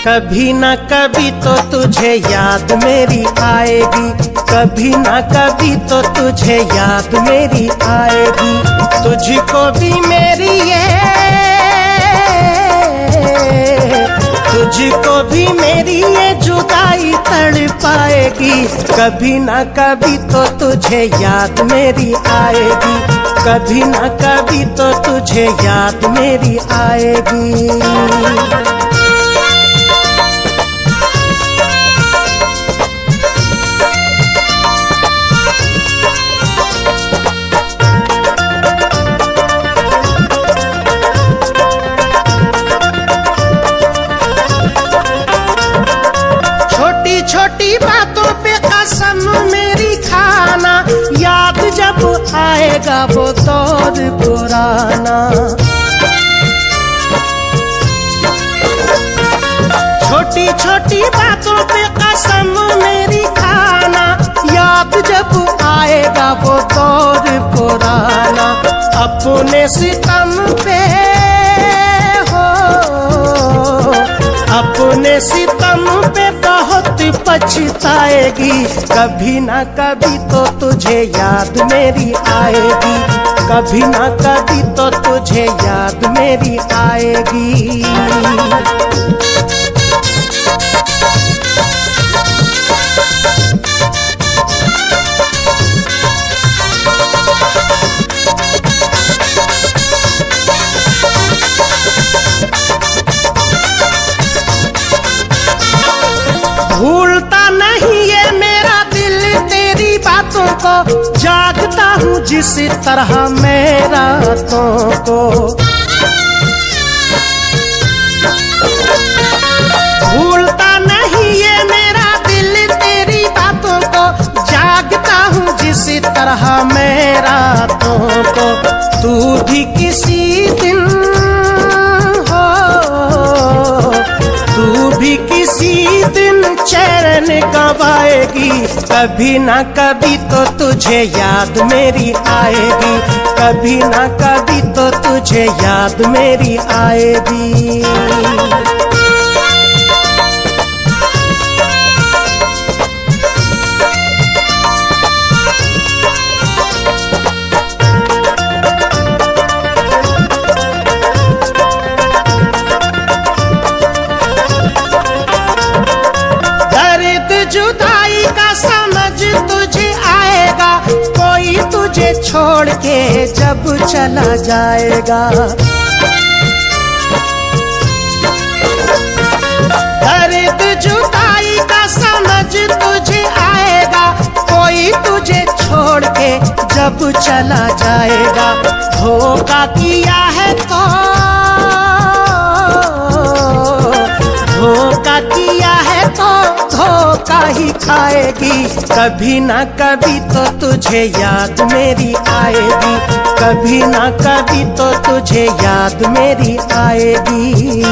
कभी ना कभी तो तुझे याद मेरी आएगी, कभी ना कभी तो तुझे याद मेरी आएगी। तुझको भी मेरी तुझको भी मेरी ये जुदाई तड़पाएगी। कभी ना कभी तो तुझे याद मेरी आएगी, कभी ना कभी तो तुझे याद मेरी आएगी। छोटी बातों पे कसम मेरी खाना, याद जब आएगा वो दौर पुराना। छोटी छोटी बातों पे कसम मेरी खाना, याद जब आएगा वो दौर पुराना। अपने सितम पे अपने सितम पे बहुत पछताएगी। कभी ना कभी तो तुझे याद मेरी आएगी, कभी ना कभी तो तुझे याद मेरी आएगी। भूलता नहीं ये मेरा दिल तेरी बातों को, जागता हूँ जिस तरह मैं रातों को। भूलता नहीं ये मेरा दिल तेरी बातों को, जागता हूँ जिस तरह मैं रातों को। तू भी किसी दिन तू भी किसी दिन चैन गवाएगी। कभी ना कभी तो तुझे याद मेरी आएगी, कभी ना कभी तो तुझे याद मेरी आएगी। जुदाई का समझ तुझे आएगा, कोई तुझे छोड़ के जब चला जाएगा। दर्द जुदाई का समझ तुझे आएगा, कोई तुझे छोड़ के जब चला जाएगा। धोखा किया है तो धोखा किया है तो धोखा ही खाएगी। कभी ना कभी तो तुझे याद मेरी आएगी, कभी ना कभी तो तुझे याद मेरी आएगी।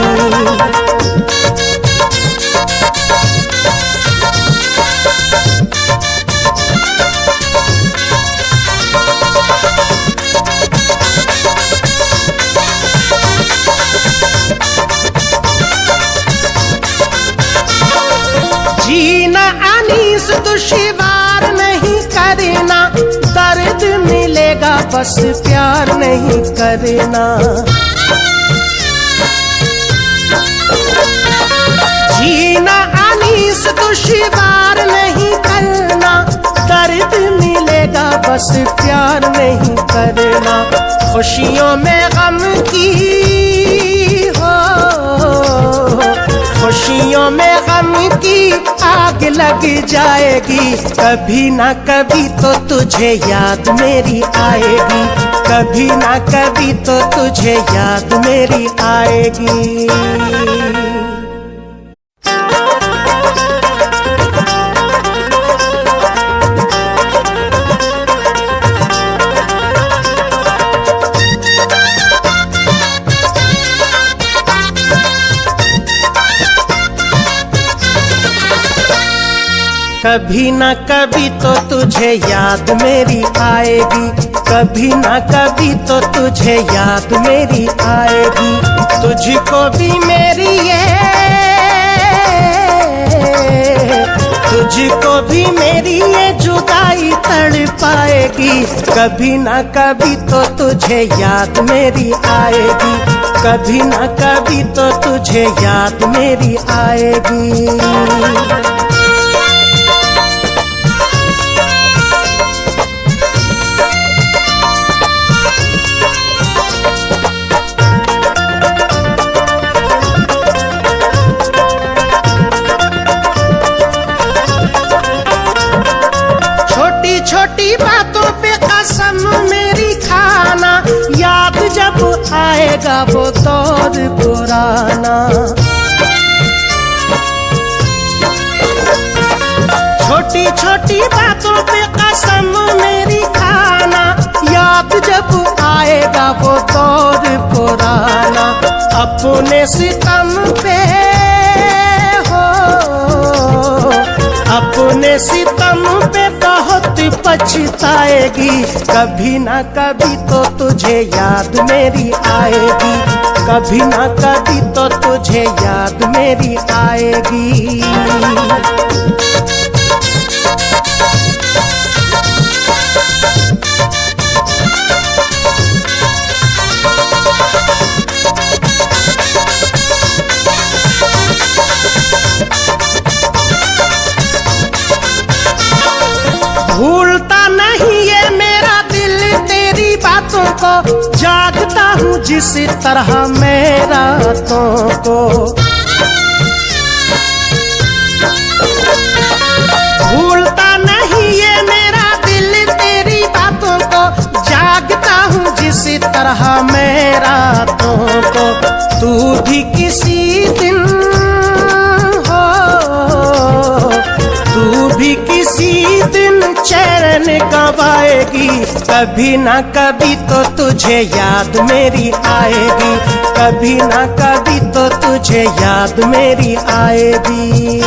जीना अनीस दुश्वार नहीं करना, दर्द मिलेगा बस प्यार नहीं करना। जीना अनीस दुश्वार नहीं करना, दर्द मिलेगा बस प्यार नहीं करना। खुशियों में गम की खुशियों में गम की आग लग जाएगी। कभी ना कभी तो तुझे याद मेरी आएगी, कभी ना कभी तो तुझे याद मेरी आएगी। कभी ना कभी तो तुझे याद मेरी आएगी, कभी ना कभी तो तुझे याद मेरी आएगी। तुझको भी मेरी पाएगी, कभी ना कभी तो तुझे याद मेरी आएगी, कभी ना कभी तो तुझे याद मेरी आएगी। छोटी बातों पे कसम मेरी खाना, याद जब आएगा वो दौर पुराना। छोटी छोटी बातों पे कसम मेरी खाना, याद जब आएगा वो दौर पुराना। अपने सितम पे हो, अपने सितम पे बहुत पछताएगी, कभी ना कभी तो तुझे याद मेरी आएगी, कभी ना कभी तो तुझे याद मेरी आएगी। भूलता नहीं ये मेरा दिल तेरी बातों को, जागता हूँ जिस तरह मैं रातों को। भूलता नहीं ये मेरा दिल तेरी बातों को, जागता हूँ जिस तरह मैं रातों को। तू भी किसी दिन हो, तू भी किसी दिन चैन गवाएगी, कभी ना कभी तो तुझे याद मेरी आएगी, कभी ना कभी तो तुझे याद मेरी आएगी।